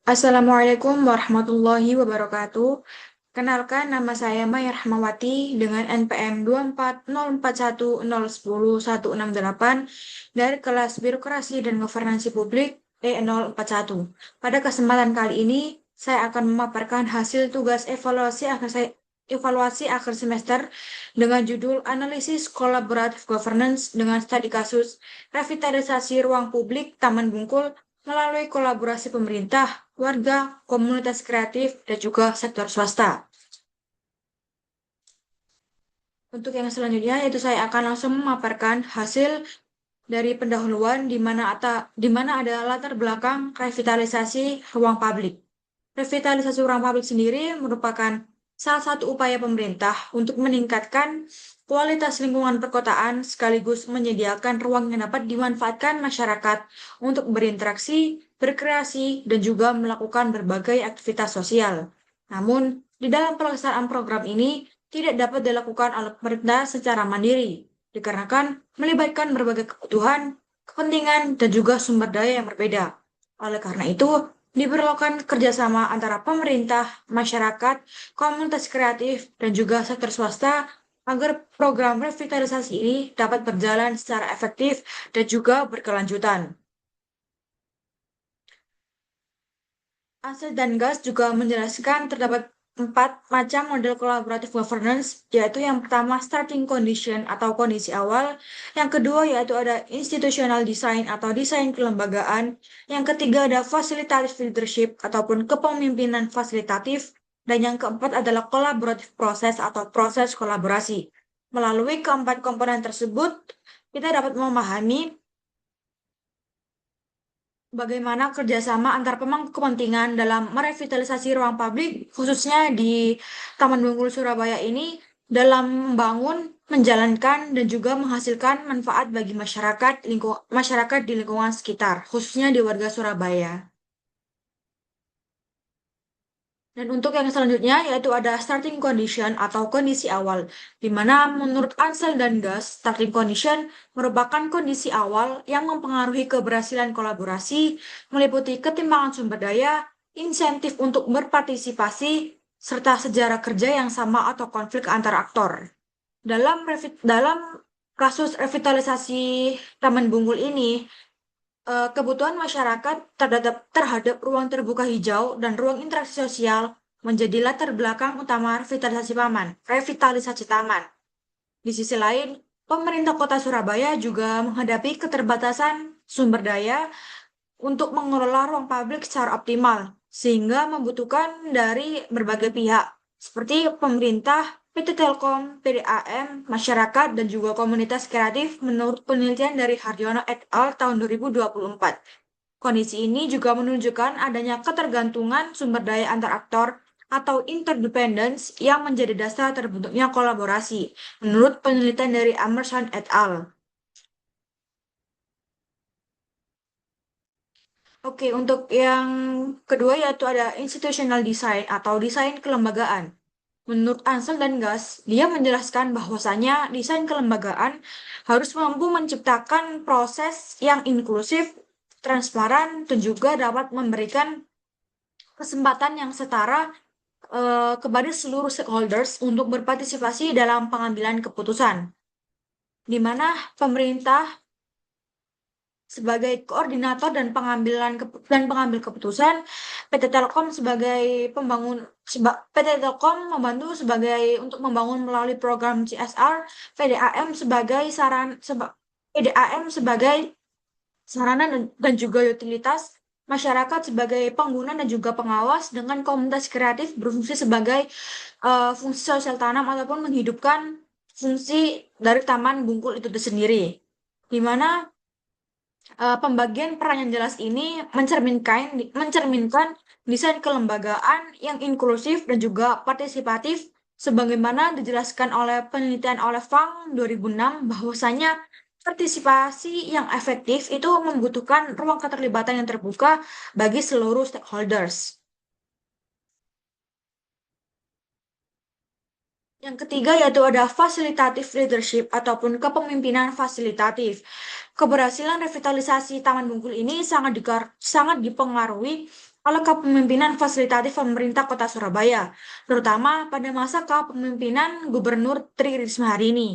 Assalamualaikum warahmatullahi wabarakatuh. Kenalkan nama saya Maya Rahmawati dengan NPM 24041010168 dari kelas Birokrasi dan Governansi Publik E041. Pada kesempatan kali ini, saya akan memaparkan hasil tugas evaluasi akhir semester dengan judul Analisis Collaborative Governance dengan studi kasus revitalisasi ruang publik Taman Bungkul melalui kolaborasi pemerintah, warga, komunitas kreatif, dan juga sektor swasta. Untuk yang selanjutnya, yaitu saya akan langsung memaparkan hasil dari pendahuluan di mana ada latar belakang revitalisasi ruang publik. Revitalisasi ruang publik sendiri merupakan salah satu upaya pemerintah untuk meningkatkan kualitas lingkungan perkotaan sekaligus menyediakan ruang yang dapat dimanfaatkan masyarakat untuk berinteraksi, berkreasi, dan juga melakukan berbagai aktivitas sosial. Namun, di dalam pelaksanaan program ini tidak dapat dilakukan oleh pemerintah secara mandiri, dikarenakan melibatkan berbagai kebutuhan, kepentingan, dan juga sumber daya yang berbeda. Oleh karena itu, diperlukan kerjasama antara pemerintah, masyarakat, komunitas kreatif, dan juga sektor swasta agar program revitalisasi ini dapat berjalan secara efektif dan juga berkelanjutan. Ansel dan Gas juga menjelaskan terdapat 4 macam model collaborative governance, yaitu yang pertama starting condition atau kondisi awal, yang kedua yaitu ada institutional design atau desain kelembagaan, yang ketiga ada facilitative leadership ataupun kepemimpinan fasilitatif, dan yang keempat adalah collaborative process atau proses kolaborasi. Melalui keempat komponen tersebut, kita dapat memahami bagaimana kerjasama antar pemangku kepentingan dalam merevitalisasi ruang publik, khususnya di Taman Bungkul Surabaya ini, dalam membangun, menjalankan, dan juga menghasilkan manfaat bagi masyarakat di lingkungan sekitar, khususnya di warga Surabaya. Dan untuk yang selanjutnya yaitu ada starting condition atau kondisi awal, di mana menurut Ansel dan Gas, starting condition merupakan kondisi awal yang mempengaruhi keberhasilan kolaborasi, meliputi ketimbangan sumber daya, insentif untuk berpartisipasi, serta sejarah kerja yang sama atau konflik antar aktor. Dalam kasus revitalisasi Taman Bungkul ini, kebutuhan masyarakat terhadap ruang terbuka hijau dan ruang interaksi sosial menjadi latar belakang utama revitalisasi taman. Di sisi lain, pemerintah Kota Surabaya juga menghadapi keterbatasan sumber daya untuk mengelola ruang publik secara optimal, sehingga membutuhkan dari berbagai pihak, seperti pemerintah, PT Telkom, PDAM, masyarakat, dan juga komunitas kreatif menurut penelitian dari Haryono et al. Tahun 2024. Kondisi ini juga menunjukkan adanya ketergantungan sumber daya antar aktor atau interdependence yang menjadi dasar terbentuknya kolaborasi, menurut penelitian dari Emerson et al. Oke, untuk yang kedua yaitu ada institutional design atau desain kelembagaan. Menurut Ansel dan Gas, dia menjelaskan bahwasanya desain kelembagaan harus mampu menciptakan proses yang inklusif, transparan, dan juga dapat memberikan kesempatan yang setara kepada seluruh stakeholders untuk berpartisipasi dalam pengambilan keputusan, di mana pemerintah sebagai koordinator dan pengambil keputusan, PT Telkom sebagai PT Telkom membantu untuk membangun melalui program CSR, PDAM sebagai sarana dan juga utilitas, masyarakat sebagai pengguna dan juga pengawas, dengan komunitas kreatif berfungsi sebagai fungsi sosial tanam ataupun menghidupkan fungsi dari Taman Bungkul itu sendiri. Di mana pembagian peran yang jelas ini mencerminkan desain kelembagaan yang inklusif dan juga partisipatif, sebagaimana dijelaskan oleh penelitian oleh Fang 2006 bahwasanya partisipasi yang efektif itu membutuhkan ruang keterlibatan yang terbuka bagi seluruh stakeholders. Yang ketiga yaitu ada fasilitatif leadership ataupun kepemimpinan fasilitatif. Keberhasilan revitalisasi Taman Bungkul ini sangat dipengaruhi oleh kepemimpinan fasilitatif pemerintah Kota Surabaya, terutama pada masa kepemimpinan Gubernur Tri Risma hari ini.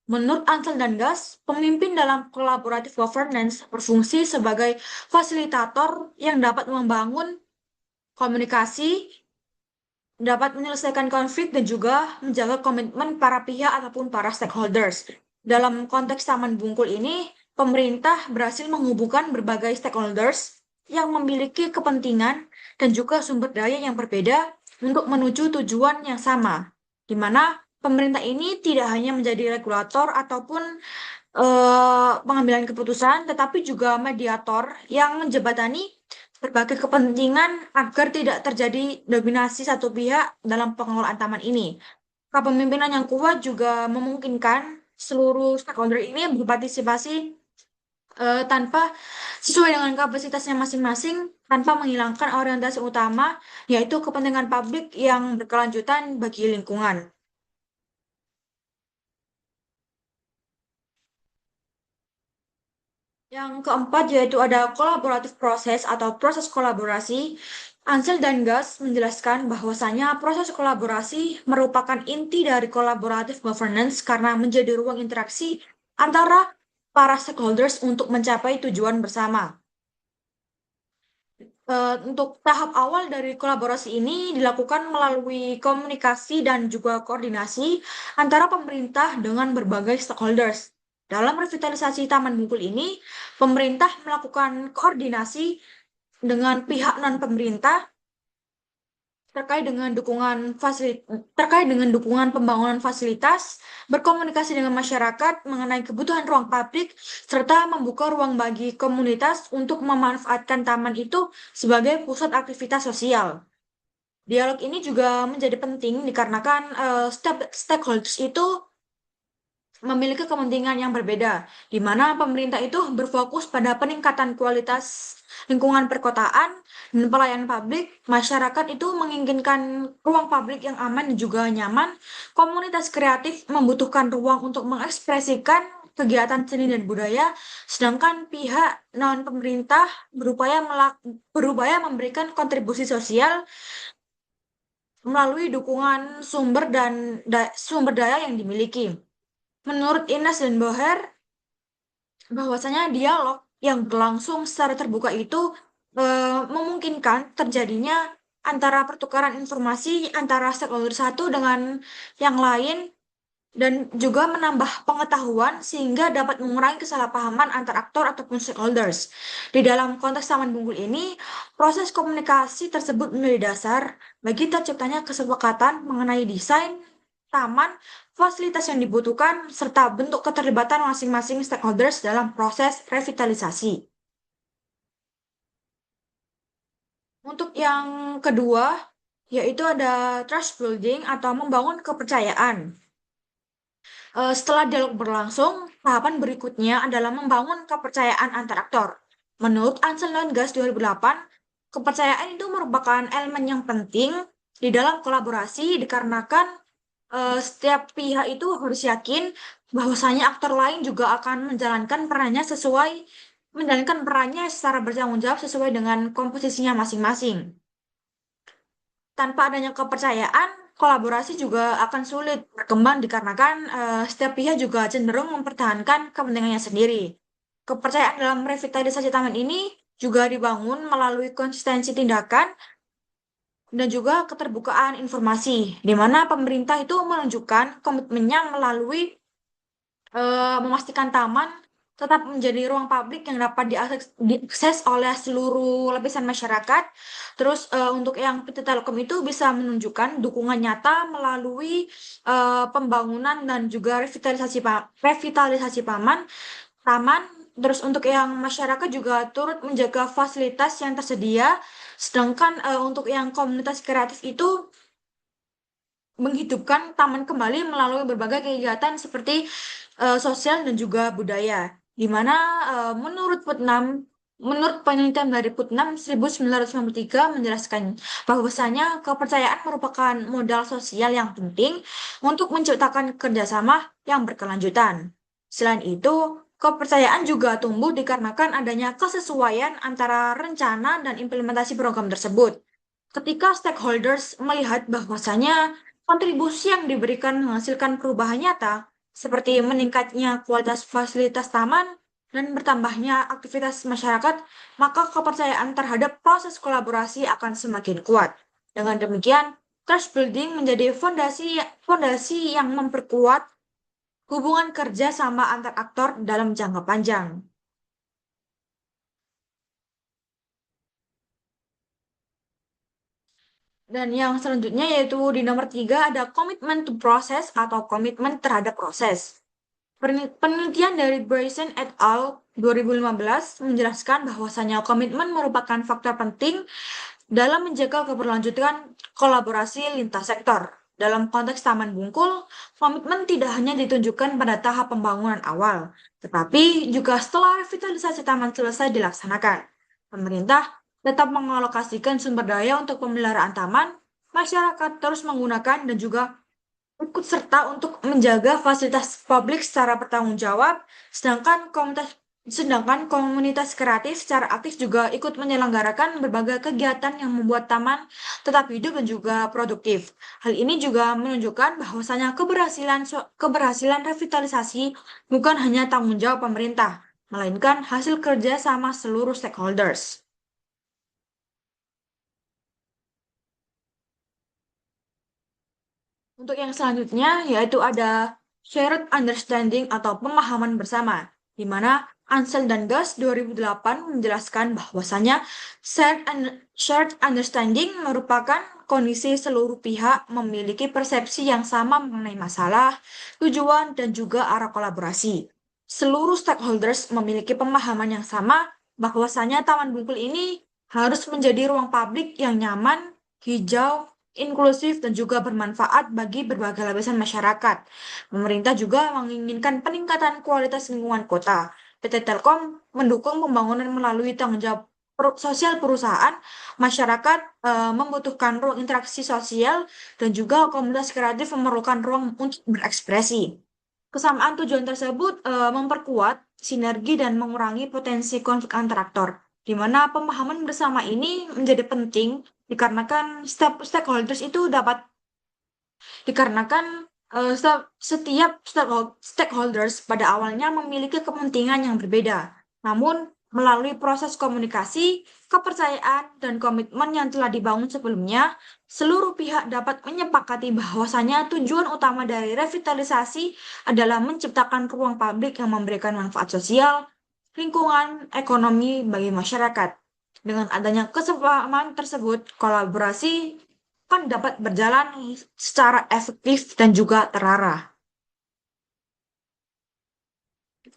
Menurut Ansel dan Gas, pemimpin dalam collaborative governance berfungsi sebagai fasilitator yang dapat membangun komunikasi, dapat menyelesaikan konflik, dan juga menjaga komitmen para pihak ataupun para stakeholders. Dalam konteks Taman Bungkul ini, pemerintah berhasil menghubungkan berbagai stakeholders yang memiliki kepentingan dan juga sumber daya yang berbeda untuk menuju tujuan yang sama, di mana pemerintah ini tidak hanya menjadi regulator ataupun pengambilan keputusan, tetapi juga mediator yang menjembatani berbagai kepentingan agar tidak terjadi dominasi satu pihak dalam pengelolaan taman ini. Kepemimpinan yang kuat juga memungkinkan seluruh stakeholder ini berpartisipasi tanpa sesuai dengan kapasitasnya masing-masing, tanpa menghilangkan orientasi utama, yaitu kepentingan publik yang berkelanjutan bagi lingkungan. Yang keempat yaitu ada kolaboratif proses atau proses kolaborasi. Ansel dan Gas menjelaskan bahwasanya proses kolaborasi merupakan inti dari kolaboratif governance karena menjadi ruang interaksi antara para stakeholders untuk mencapai tujuan bersama. Untuk tahap awal dari kolaborasi ini dilakukan melalui komunikasi dan juga koordinasi antara pemerintah dengan berbagai stakeholders. Dalam revitalisasi Taman Bungkul ini, pemerintah melakukan koordinasi dengan pihak non-pemerintah terkait dengan dukungan pembangunan fasilitas, berkomunikasi dengan masyarakat mengenai kebutuhan ruang publik, serta membuka ruang bagi komunitas untuk memanfaatkan taman itu sebagai pusat aktivitas sosial. Dialog ini juga menjadi penting dikarenakan setiap stakeholders itu memiliki kepentingan yang berbeda, di mana pemerintah itu berfokus pada peningkatan kualitas lingkungan perkotaan dan pelayanan publik. Masyarakat itu menginginkan ruang publik yang aman dan juga nyaman. Komunitas kreatif membutuhkan ruang untuk mengekspresikan kegiatan seni dan budaya, sedangkan pihak non-pemerintah berupaya memberikan kontribusi sosial melalui dukungan sumber daya yang dimiliki. Menurut Ines dan Boher, bahwasanya dialog yang berlangsung secara terbuka itu memungkinkan terjadinya antara pertukaran informasi antara stakeholder satu dengan yang lain dan juga menambah pengetahuan sehingga dapat mengurangi kesalahpahaman antar aktor ataupun stakeholders. Di dalam konteks Taman Bungkul ini, proses komunikasi tersebut menjadi dasar bagi terciptanya kesepakatan mengenai desain taman, fasilitas yang dibutuhkan, serta bentuk keterlibatan masing-masing stakeholders dalam proses revitalisasi. Untuk yang kedua, yaitu ada trust building atau membangun kepercayaan. Setelah dialog berlangsung, tahapan berikutnya adalah membangun kepercayaan antar aktor. Menurut Ansel dan Gas 2008, kepercayaan itu merupakan elemen yang penting di dalam kolaborasi dikarenakan setiap pihak itu harus yakin bahwasanya aktor lain juga akan menjalankan perannya secara bertanggung jawab sesuai dengan komposisinya masing-masing. Tanpa adanya kepercayaan, kolaborasi juga akan sulit berkembang dikarenakan setiap pihak juga cenderung mempertahankan kepentingannya sendiri. Kepercayaan dalam revitalisasi taman ini juga dibangun melalui konsistensi tindakan dan juga keterbukaan informasi, di mana pemerintah itu menunjukkan komitmennya melalui memastikan taman tetap menjadi ruang publik yang dapat diakses oleh seluruh lapisan masyarakat. Terus untuk yang PT Telkom itu bisa menunjukkan dukungan nyata melalui pembangunan dan juga revitalisasi taman. Terus untuk yang masyarakat juga turut menjaga fasilitas yang tersedia, sedangkan untuk yang komunitas kreatif itu menghidupkan taman kembali melalui berbagai kegiatan seperti sosial dan juga budaya. Di mana menurut penelitian dari Putnam 1993 menjelaskan bahwasanya kepercayaan merupakan modal sosial yang penting untuk menciptakan kerjasama yang berkelanjutan. Selain itu, Kepercayaan juga tumbuh dikarenakan adanya kesesuaian antara rencana dan implementasi program tersebut. Ketika stakeholders melihat bahwasanya kontribusi yang diberikan menghasilkan perubahan nyata, seperti meningkatnya kualitas fasilitas taman dan bertambahnya aktivitas masyarakat, maka kepercayaan terhadap proses kolaborasi akan semakin kuat. Dengan demikian, trust building menjadi fondasi yang memperkuat hubungan kerja sama antar aktor dalam jangka panjang. Dan yang selanjutnya yaitu di nomor 3 ada komitmen to process atau komitmen terhadap proses. Penelitian dari Bryson et al. 2015 menjelaskan bahwasanya komitmen merupakan faktor penting dalam menjaga keberlanjutan kolaborasi lintas sektor. Dalam konteks Taman Bungkul, komitmen tidak hanya ditunjukkan pada tahap pembangunan awal, tetapi juga setelah revitalisasi taman selesai dilaksanakan. Pemerintah tetap mengalokasikan sumber daya untuk pemeliharaan taman, masyarakat terus menggunakan dan juga ikut serta untuk menjaga fasilitas publik secara bertanggung jawab, sedangkan komunitas kreatif secara aktif juga ikut menyelenggarakan berbagai kegiatan yang membuat taman tetap hidup dan juga produktif. Hal ini juga menunjukkan bahwasanya keberhasilan revitalisasi bukan hanya tanggung jawab pemerintah, melainkan hasil kerja sama seluruh stakeholders. Untuk yang selanjutnya yaitu ada shared understanding atau pemahaman bersama, di mana Ansel dan Gus 2008 menjelaskan bahwasanya shared understanding merupakan kondisi seluruh pihak memiliki persepsi yang sama mengenai masalah, tujuan, dan juga arah kolaborasi. Seluruh stakeholders memiliki pemahaman yang sama bahwasanya Taman Bungkul ini harus menjadi ruang publik yang nyaman, hijau, inklusif, dan juga bermanfaat bagi berbagai lapisan masyarakat. Pemerintah juga menginginkan peningkatan kualitas lingkungan kota. PT Telkom mendukung pembangunan melalui tanggung jawab sosial perusahaan, masyarakat membutuhkan ruang interaksi sosial, dan juga komunitas kreatif memerlukan ruang untuk berekspresi. Kesamaan tujuan tersebut memperkuat sinergi dan mengurangi potensi konflik antar aktor, di mana pemahaman bersama ini menjadi penting dikarenakan setiap stakeholders itu dapat dikarenakan setiap stakeholders pada awalnya memiliki kepentingan yang berbeda. Namun, melalui proses komunikasi, kepercayaan, dan komitmen yang telah dibangun sebelumnya, seluruh pihak dapat menyepakati bahwasanya tujuan utama dari revitalisasi adalah menciptakan ruang publik yang memberikan manfaat sosial, lingkungan, ekonomi bagi masyarakat. Dengan adanya kesepahaman tersebut, kolaborasi kan dapat berjalan secara efektif dan juga terarah.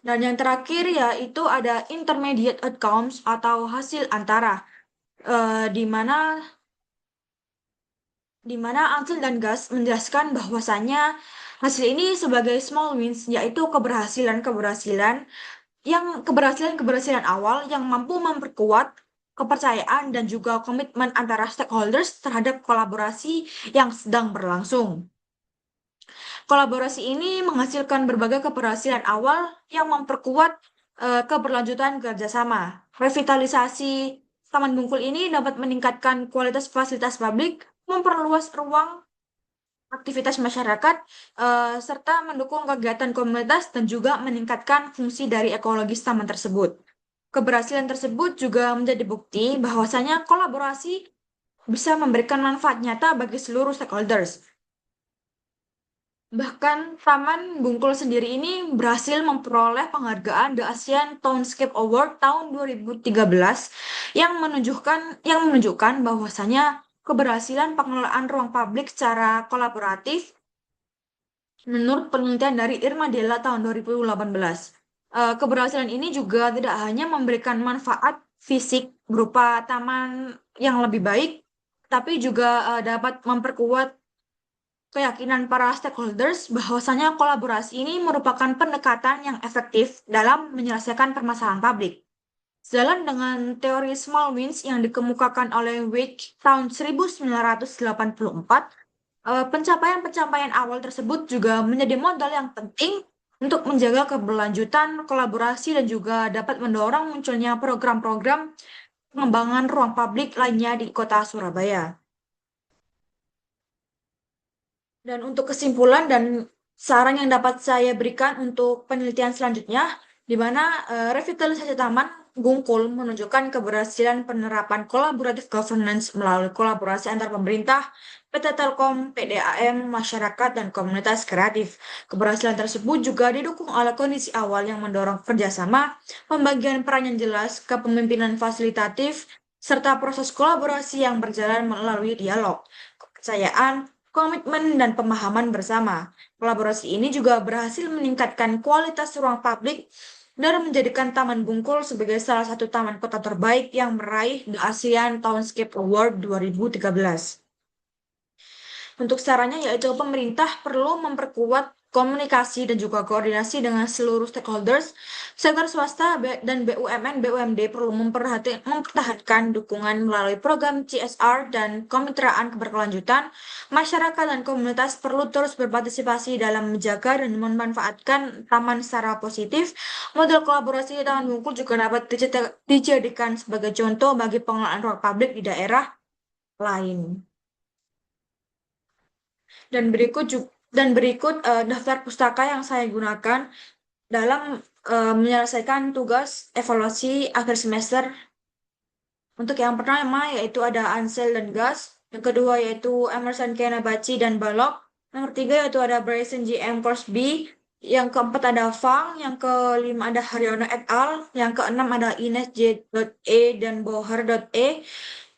Dan yang terakhir yaitu ada intermediate outcomes atau hasil antara, di mana Ansel dan Gas menjelaskan bahwasannya hasil ini sebagai small wins, yaitu keberhasilan awal yang mampu memperkuat kepercayaan dan juga komitmen antara stakeholders terhadap kolaborasi yang sedang berlangsung. Kolaborasi ini menghasilkan berbagai keberhasilan awal yang memperkuat keberlanjutan kerjasama. Revitalisasi Taman Bungkul ini dapat meningkatkan kualitas fasilitas publik, memperluas ruang aktivitas masyarakat, serta mendukung kegiatan komunitas dan juga meningkatkan fungsi dari ekologis taman tersebut. Keberhasilan tersebut juga menjadi bukti bahwasanya kolaborasi bisa memberikan manfaat nyata bagi seluruh stakeholders. Bahkan Taman Bungkul sendiri ini berhasil memperoleh penghargaan The ASEAN Townscape Award tahun 2013 yang menunjukkan bahwasanya keberhasilan pengelolaan ruang publik secara kolaboratif menurut penelitian dari Irma Della tahun 2018. Keberhasilan ini juga tidak hanya memberikan manfaat fisik berupa taman yang lebih baik, tapi juga dapat memperkuat keyakinan para stakeholders bahwasanya kolaborasi ini merupakan pendekatan yang efektif dalam menyelesaikan permasalahan publik. Sejalan dengan teori small wins yang dikemukakan oleh Wake tahun 1984, pencapaian-pencapaian awal tersebut juga menjadi modal yang penting untuk menjaga keberlanjutan kolaborasi dan juga dapat mendorong munculnya program-program pengembangan ruang publik lainnya di Kota Surabaya. Dan untuk kesimpulan dan saran yang dapat saya berikan untuk penelitian selanjutnya, di mana revitalisasi Taman Bungkul menunjukkan keberhasilan penerapan collaborative governance melalui kolaborasi antar pemerintah, PT Telkom, PDAM, masyarakat, dan komunitas kreatif. Keberhasilan tersebut juga didukung oleh kondisi awal yang mendorong kerjasama, pembagian peran yang jelas, kepemimpinan fasilitatif, serta proses kolaborasi yang berjalan melalui dialog, kepercayaan, komitmen, dan pemahaman bersama. Kolaborasi ini juga berhasil meningkatkan kualitas ruang publik dan menjadikan Taman Bungkul sebagai salah satu taman kota terbaik yang meraih The ASEAN Townscape Award 2013. Untuk caranya yaitu pemerintah perlu memperkuat komunikasi dan juga koordinasi dengan seluruh stakeholders, sektor swasta dan BUMN BUMD perlu mempertahankan dukungan melalui program CSR dan kemitraan keberkelanjutan. Masyarakat dan komunitas perlu terus berpartisipasi dalam menjaga dan memanfaatkan taman secara positif. Model kolaborasi di Taman Bungkul juga dapat dijadikan sebagai contoh bagi pengelolaan ruang publik di daerah lain. Dan berikut daftar pustaka yang saya gunakan dalam menyelesaikan tugas evaluasi akhir semester. Untuk yang pertama yaitu ada Ansel dan Gas, yang kedua yaitu Emerson Kenabachi dan Balog, yang ketiga yaitu ada Bryson J. M. Crosby, yang keempat ada Fang, yang kelima ada Haryono et al, yang keenam ada Ines J. E. dan Bohar E.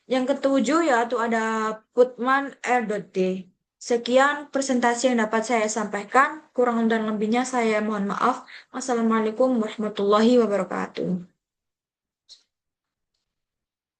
Yang ketujuh yaitu ada Putman R.D. Sekian presentasi yang dapat saya sampaikan. Kurang dan lebihnya saya mohon maaf. Wassalamualaikum warahmatullahi wabarakatuh.